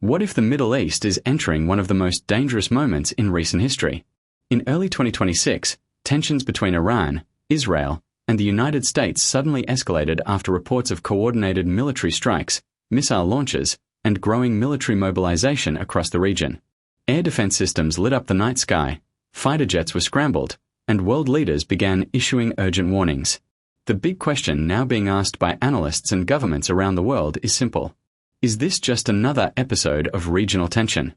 What if the Middle East is entering one of the most dangerous moments in recent history? In early 2026, tensions between Iran, Israel, and the United States suddenly escalated after reports of coordinated military strikes, missile launches, and growing military mobilization across the region. Air defense systems lit up the night sky, fighter jets were scrambled, and world leaders began issuing urgent warnings. The big question now being asked by analysts and governments around the world is simple. Is this just another episode of regional tension?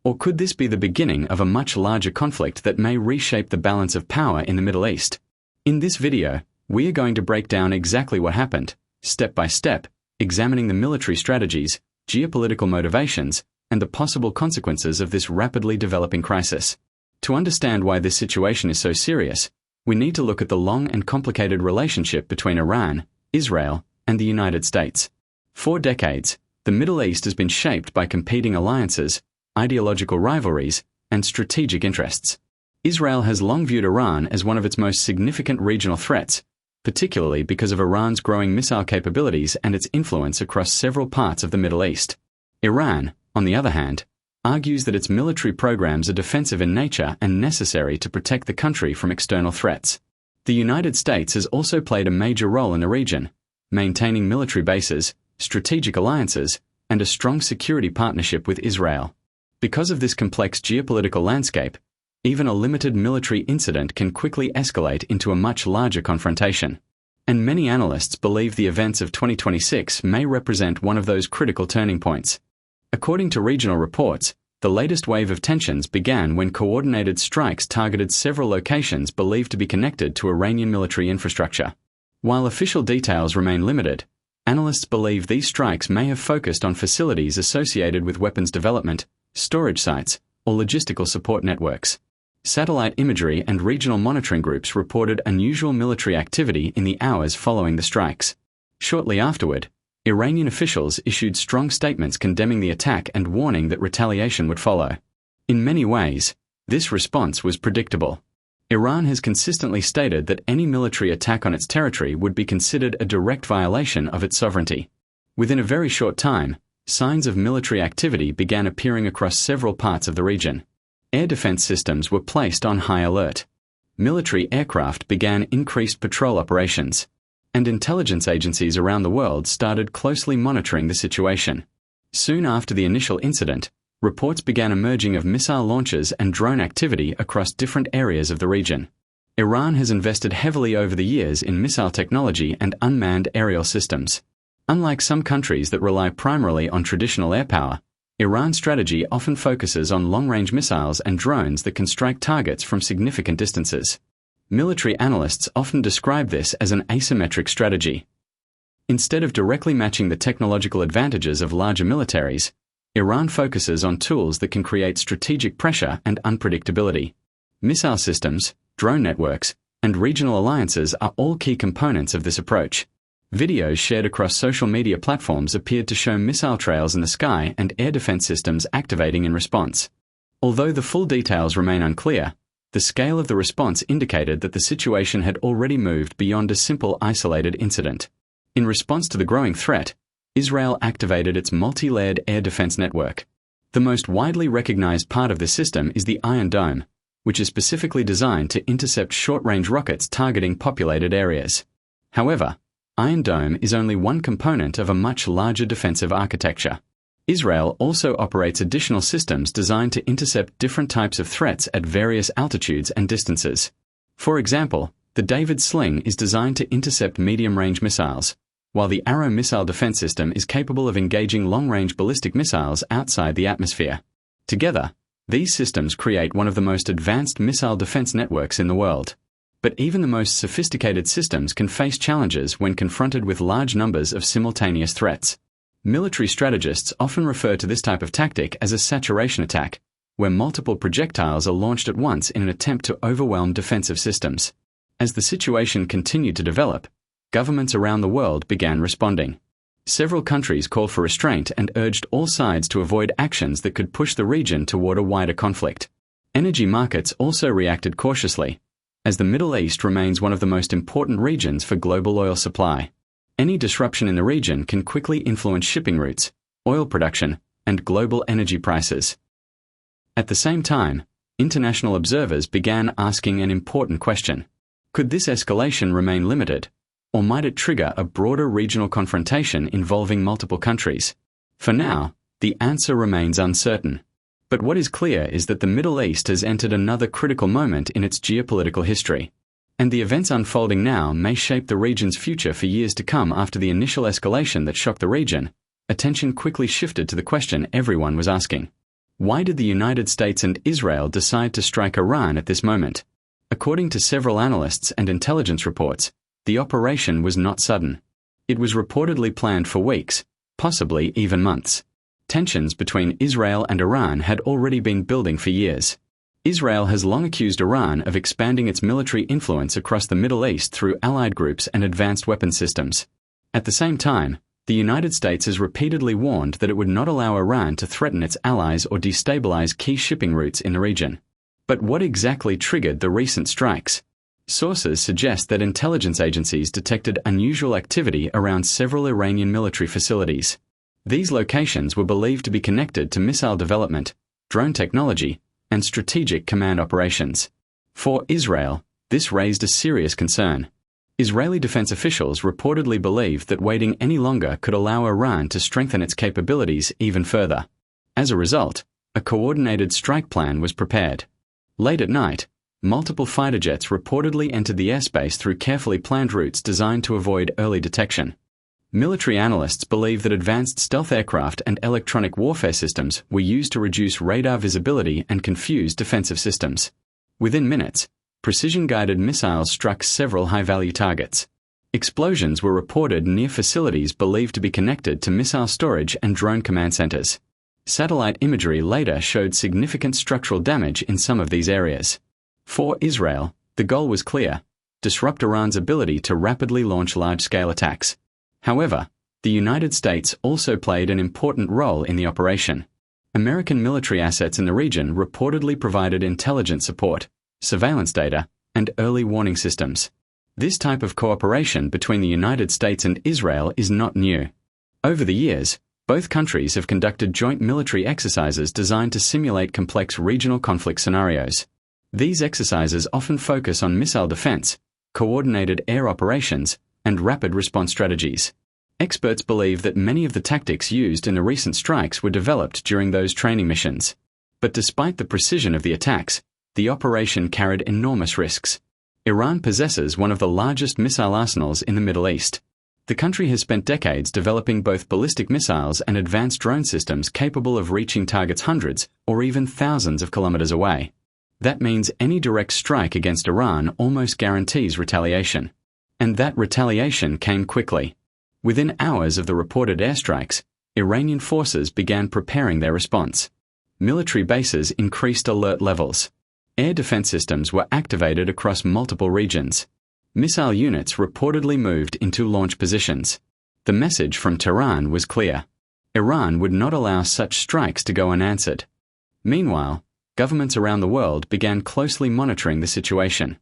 Or could this be the beginning of a much larger conflict that may reshape the balance of power in the Middle East? In this video, we are going to break down exactly what happened, step by step, examining the military strategies, geopolitical motivations, and the possible consequences of this rapidly developing crisis. To understand why this situation is so serious, we need to look at the long and complicated relationship between Iran, Israel, and the United States. For decades, the Middle East has been shaped by competing alliances, ideological rivalries, and strategic interests. Israel has long viewed Iran as one of its most significant regional threats, particularly because of Iran's growing missile capabilities and its influence across several parts of the Middle East. Iran, on the other hand, argues that its military programs are defensive in nature and necessary to protect the country from external threats. The United States has also played a major role in the region, maintaining military bases, strategic alliances, and a strong security partnership with Israel. Because of this complex geopolitical landscape, even a limited military incident can quickly escalate into a much larger confrontation. And many analysts believe the events of 2026 may represent one of those critical turning points. According to regional reports, the latest wave of tensions began when coordinated strikes targeted several locations believed to be connected to Iranian military infrastructure. While official details remain limited, analysts believe these strikes may have focused on facilities associated with weapons development, storage sites, or logistical support networks. Satellite imagery and regional monitoring groups reported unusual military activity in the hours following the strikes. Shortly afterward, Iranian officials issued strong statements condemning the attack and warning that retaliation would follow. In many ways, this response was predictable. Iran has consistently stated that any military attack on its territory would be considered a direct violation of its sovereignty. Within a very short time, signs of military activity began appearing across several parts of the region. Air defense systems were placed on high alert. Military aircraft began increased patrol operations, and intelligence agencies around the world started closely monitoring the situation. Soon after the initial incident, reports began emerging of missile launches and drone activity across different areas of the region. Iran has invested heavily over the years in missile technology and unmanned aerial systems. Unlike some countries that rely primarily on traditional air power, Iran's strategy often focuses on long-range missiles and drones that can strike targets from significant distances. Military analysts often describe this as an asymmetric strategy. Instead of directly matching the technological advantages of larger militaries, Iran focuses on tools that can create strategic pressure and unpredictability. Missile systems, drone networks, and regional alliances are all key components of this approach. Videos shared across social media platforms appeared to show missile trails in the sky and air defense systems activating in response. Although the full details remain unclear, the scale of the response indicated that the situation had already moved beyond a simple isolated incident. In response to the growing threat, Israel activated its multi-layered air defense network. The most widely recognized part of this system is the Iron Dome, which is specifically designed to intercept short-range rockets targeting populated areas. However, Iron Dome is only one component of a much larger defensive architecture. Israel also operates additional systems designed to intercept different types of threats at various altitudes and distances. For example, the David Sling is designed to intercept medium-range missiles, while the Arrow missile defense system is capable of engaging long-range ballistic missiles outside the atmosphere. Together, these systems create one of the most advanced missile defense networks in the world. But even the most sophisticated systems can face challenges when confronted with large numbers of simultaneous threats. Military strategists often refer to this type of tactic as a saturation attack, where multiple projectiles are launched at once in an attempt to overwhelm defensive systems. As the situation continued to develop, governments around the world began responding. Several countries called for restraint and urged all sides to avoid actions that could push the region toward a wider conflict. Energy markets also reacted cautiously, as the Middle East remains one of the most important regions for global oil supply. Any disruption in the region can quickly influence shipping routes, oil production, and global energy prices. At the same time, international observers began asking an important question. Could this escalation remain limited, or might it trigger a broader regional confrontation involving multiple countries? For now, the answer remains uncertain. But what is clear is that the Middle East has entered another critical moment in its geopolitical history. And the events unfolding now may shape the region's future for years to come. After the initial escalation that shocked the region, attention quickly shifted to the question everyone was asking. Why did the United States and Israel decide to strike Iran at this moment? According to several analysts and intelligence reports, the operation was not sudden. It was reportedly planned for weeks, possibly even months. Tensions between Israel and Iran had already been building for years. Israel has long accused Iran of expanding its military influence across the Middle East through allied groups and advanced weapon systems. At the same time, the United States has repeatedly warned that it would not allow Iran to threaten its allies or destabilize key shipping routes in the region. But what exactly triggered the recent strikes? Sources suggest that intelligence agencies detected unusual activity around several Iranian military facilities. These locations were believed to be connected to missile development, drone technology, and strategic command operations. For Israel, this raised a serious concern. Israeli defense officials reportedly believed that waiting any longer could allow Iran to strengthen its capabilities even further. As a result, a coordinated strike plan was prepared. Late at night, multiple fighter jets reportedly entered the airspace through carefully planned routes designed to avoid early detection. Military analysts believe that advanced stealth aircraft and electronic warfare systems were used to reduce radar visibility and confuse defensive systems. Within minutes, precision-guided missiles struck several high-value targets. Explosions were reported near facilities believed to be connected to missile storage and drone command centers. Satellite imagery later showed significant structural damage in some of these areas. For Israel, the goal was clear: disrupt Iran's ability to rapidly launch large-scale attacks. However, the United States also played an important role in the operation. American military assets in the region reportedly provided intelligence support, surveillance data, and early warning systems. This type of cooperation between the United States and Israel is not new. Over the years, both countries have conducted joint military exercises designed to simulate complex regional conflict scenarios. These exercises often focus on missile defense, coordinated air operations, and rapid response strategies. Experts believe that many of the tactics used in the recent strikes were developed during those training missions. But despite the precision of the attacks, the operation carried enormous risks. Iran possesses one of the largest missile arsenals in the Middle East. The country has spent decades developing both ballistic missiles and advanced drone systems capable of reaching targets hundreds or even thousands of kilometers away. That means any direct strike against Iran almost guarantees retaliation. And that retaliation came quickly. Within hours of the reported airstrikes, Iranian forces began preparing their response. Military bases increased alert levels. Air defense systems were activated across multiple regions. Missile units reportedly moved into launch positions. The message from Tehran was clear: Iran would not allow such strikes to go unanswered. Meanwhile, governments around the world began closely monitoring the situation.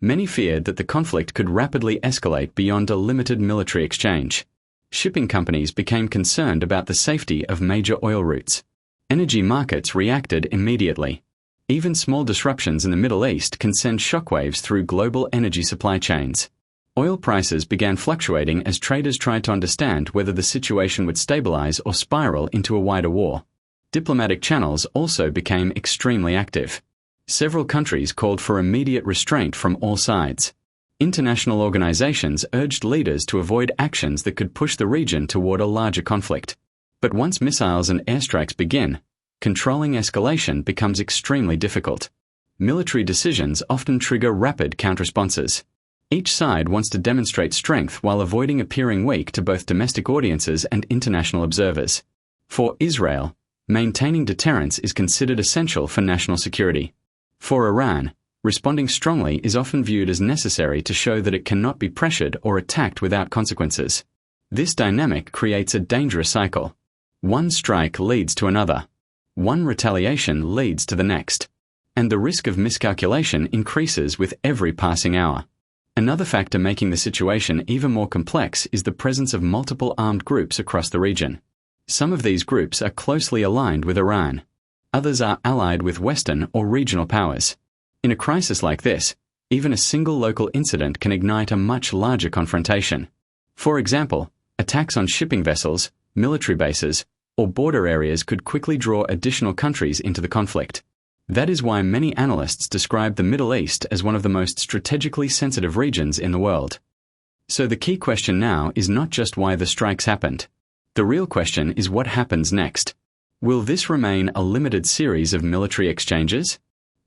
Many feared that the conflict could rapidly escalate beyond a limited military exchange. Shipping companies became concerned about the safety of major oil routes. Energy markets reacted immediately. Even small disruptions in the Middle East can send shockwaves through global energy supply chains. Oil prices began fluctuating as traders tried to understand whether the situation would stabilize or spiral into a wider war. Diplomatic channels also became extremely active. Several countries called for immediate restraint from all sides. International organizations urged leaders to avoid actions that could push the region toward a larger conflict. But once missiles and airstrikes begin, controlling escalation becomes extremely difficult. Military decisions often trigger rapid counterresponses. Each side wants to demonstrate strength while avoiding appearing weak to both domestic audiences and international observers. For Israel, maintaining deterrence is considered essential for national security. For Iran, responding strongly is often viewed as necessary to show that it cannot be pressured or attacked without consequences. This dynamic creates a dangerous cycle. One strike leads to another. One retaliation leads to the next. And the risk of miscalculation increases with every passing hour. Another factor making the situation even more complex is the presence of multiple armed groups across the region. Some of these groups are closely aligned with Iran. Others are allied with Western or regional powers. In a crisis like this, even a single local incident can ignite a much larger confrontation. For example, attacks on shipping vessels, military bases, or border areas could quickly draw additional countries into the conflict. That is why many analysts describe the Middle East as one of the most strategically sensitive regions in the world. So the key question now is not just why the strikes happened. The real question is what happens next. Will this remain a limited series of military exchanges?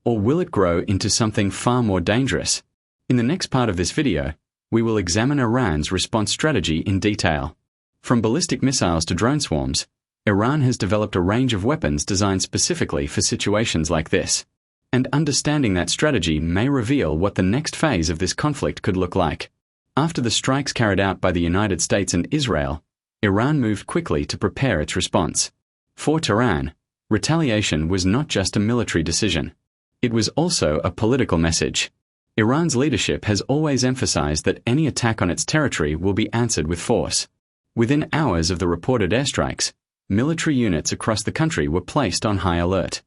Or will it grow into something far more dangerous? In the next part of this video, we will examine Iran's response strategy in detail. From ballistic missiles to drone swarms, Iran has developed a range of weapons designed specifically for situations like this. And understanding that strategy may reveal what the next phase of this conflict could look like. After the strikes carried out by the United States and Israel, Iran moved quickly to prepare its response. For Tehran, retaliation was not just a military decision. It was also a political message. Iran's leadership has always emphasized that any attack on its territory will be answered with force. Within hours of the reported airstrikes, military units across the country were placed on high alert.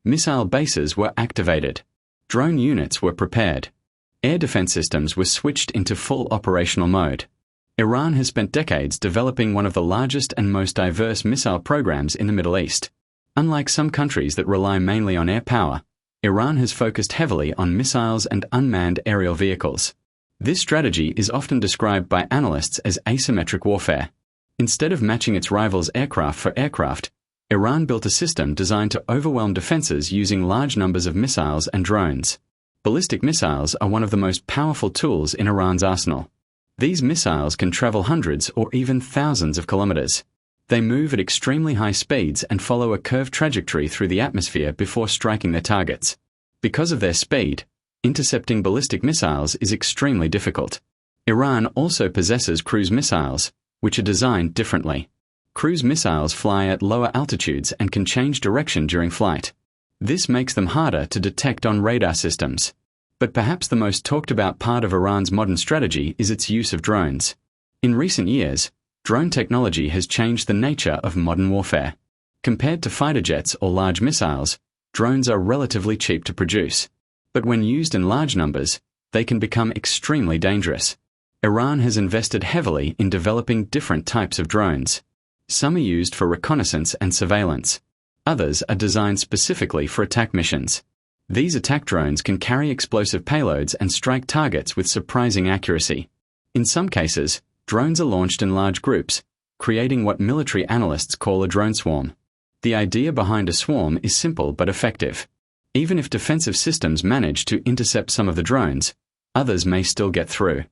Missile bases were activated. Drone units were prepared. Air defense systems were switched into full operational mode. Iran has spent decades developing one of the largest and most diverse missile programs in the Middle East. Unlike some countries that rely mainly on air power, Iran has focused heavily on missiles and unmanned aerial vehicles. This strategy is often described by analysts as asymmetric warfare. Instead of matching its rivals' aircraft for aircraft, Iran built a system designed to overwhelm defenses using large numbers of missiles and drones. Ballistic missiles are one of the most powerful tools in Iran's arsenal. These missiles can travel hundreds or even thousands of kilometers. They move at extremely high speeds and follow a curved trajectory through the atmosphere before striking their targets. Because of their speed, intercepting ballistic missiles is extremely difficult. Iran also possesses cruise missiles, which are designed differently. Cruise missiles fly at lower altitudes and can change direction during flight. This makes them harder to detect on radar systems. But perhaps the most talked about part of Iran's modern strategy is its use of drones. In recent years, drone technology has changed the nature of modern warfare. Compared to fighter jets or large missiles, drones are relatively cheap to produce. But when used in large numbers, they can become extremely dangerous. Iran has invested heavily in developing different types of drones. Some are used for reconnaissance and surveillance. Others are designed specifically for attack missions. These attack drones can carry explosive payloads and strike targets with surprising accuracy. In some cases, drones are launched in large groups, creating what military analysts call a drone swarm. The idea behind a swarm is simple but effective. Even if defensive systems manage to intercept some of the drones, others may still get through.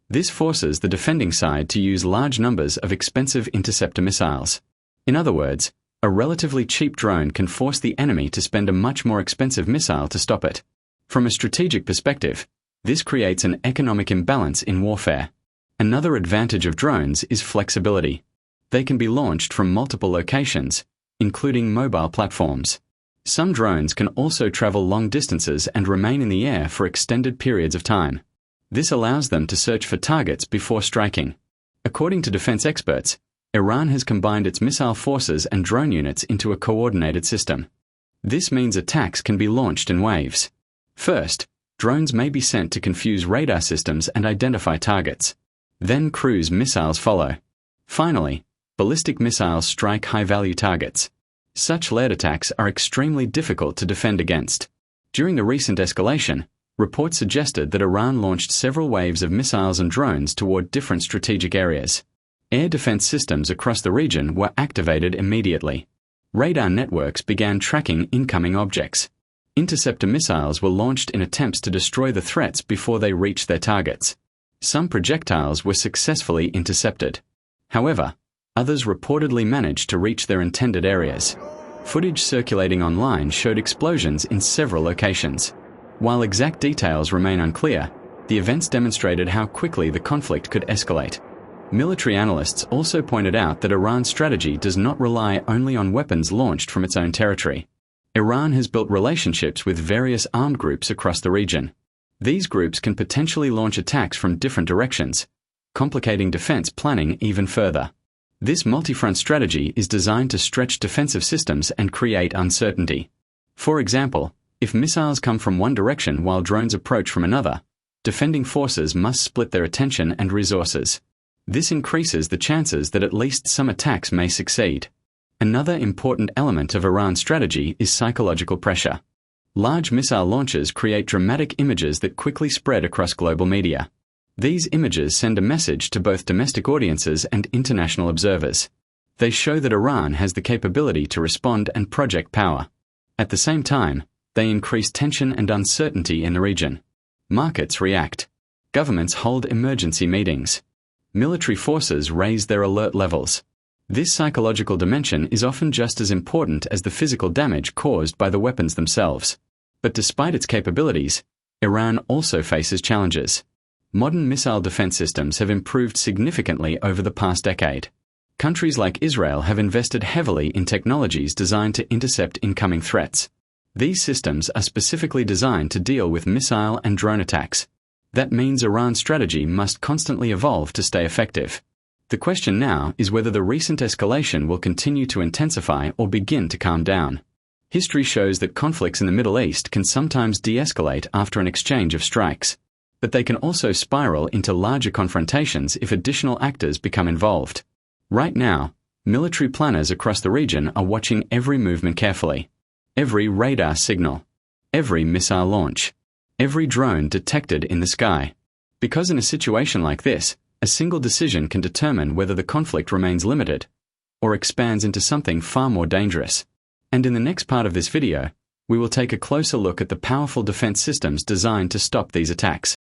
This forces the defending side to use large numbers of expensive interceptor missiles. In other words, a relatively cheap drone can force the enemy to spend a much more expensive missile to stop it. From a strategic perspective, this creates an economic imbalance in warfare. Another advantage of drones is flexibility. They can be launched from multiple locations, including mobile platforms. Some drones can also travel long distances and remain in the air for extended periods of time. This allows them to search for targets before striking. According to defense experts, Iran has combined its missile forces and drone units into a coordinated system. This means attacks can be launched in waves. First, drones may be sent to confuse radar systems and identify targets. Then cruise missiles follow. Finally, ballistic missiles strike high-value targets. Such layered attacks are extremely difficult to defend against. During the recent escalation, reports suggested that Iran launched several waves of missiles and drones toward different strategic areas. Air defense systems across the region were activated immediately. Radar networks began tracking incoming objects. Interceptor missiles were launched in attempts to destroy the threats before they reached their targets. Some projectiles were successfully intercepted. However, others reportedly managed to reach their intended areas. Footage circulating online showed explosions in several locations. While exact details remain unclear, the events demonstrated how quickly the conflict could escalate. Military analysts also pointed out that Iran's strategy does not rely only on weapons launched from its own territory. Iran has built relationships with various armed groups across the region. These groups can potentially launch attacks from different directions, complicating defense planning even further. This multi-front strategy is designed to stretch defensive systems and create uncertainty. For example, if missiles come from one direction while drones approach from another, defending forces must split their attention and resources. This increases the chances that at least some attacks may succeed. Another important element of Iran's strategy is psychological pressure. Large missile launches create dramatic images that quickly spread across global media. These images send a message to both domestic audiences and international observers. They show that Iran has the capability to respond and project power. At the same time, they increase tension and uncertainty in the region. Markets react. Governments hold emergency meetings. Military forces raise their alert levels. This psychological dimension is often just as important as the physical damage caused by the weapons themselves. But despite its capabilities, Iran also faces challenges. Modern missile defense systems have improved significantly over the past decade. Countries like Israel have invested heavily in technologies designed to intercept incoming threats. These systems are specifically designed to deal with missile and drone attacks. That means Iran's strategy must constantly evolve to stay effective. The question now is whether the recent escalation will continue to intensify or begin to calm down. History shows that conflicts in the Middle East can sometimes de-escalate after an exchange of strikes. But they can also spiral into larger confrontations if additional actors become involved. Right now, military planners across the region are watching every movement carefully. Every radar signal. Every missile launch. Every drone detected in the sky. Because in a situation like this, a single decision can determine whether the conflict remains limited or expands into something far more dangerous. And in the next part of this video, we will take a closer look at the powerful defense systems designed to stop these attacks.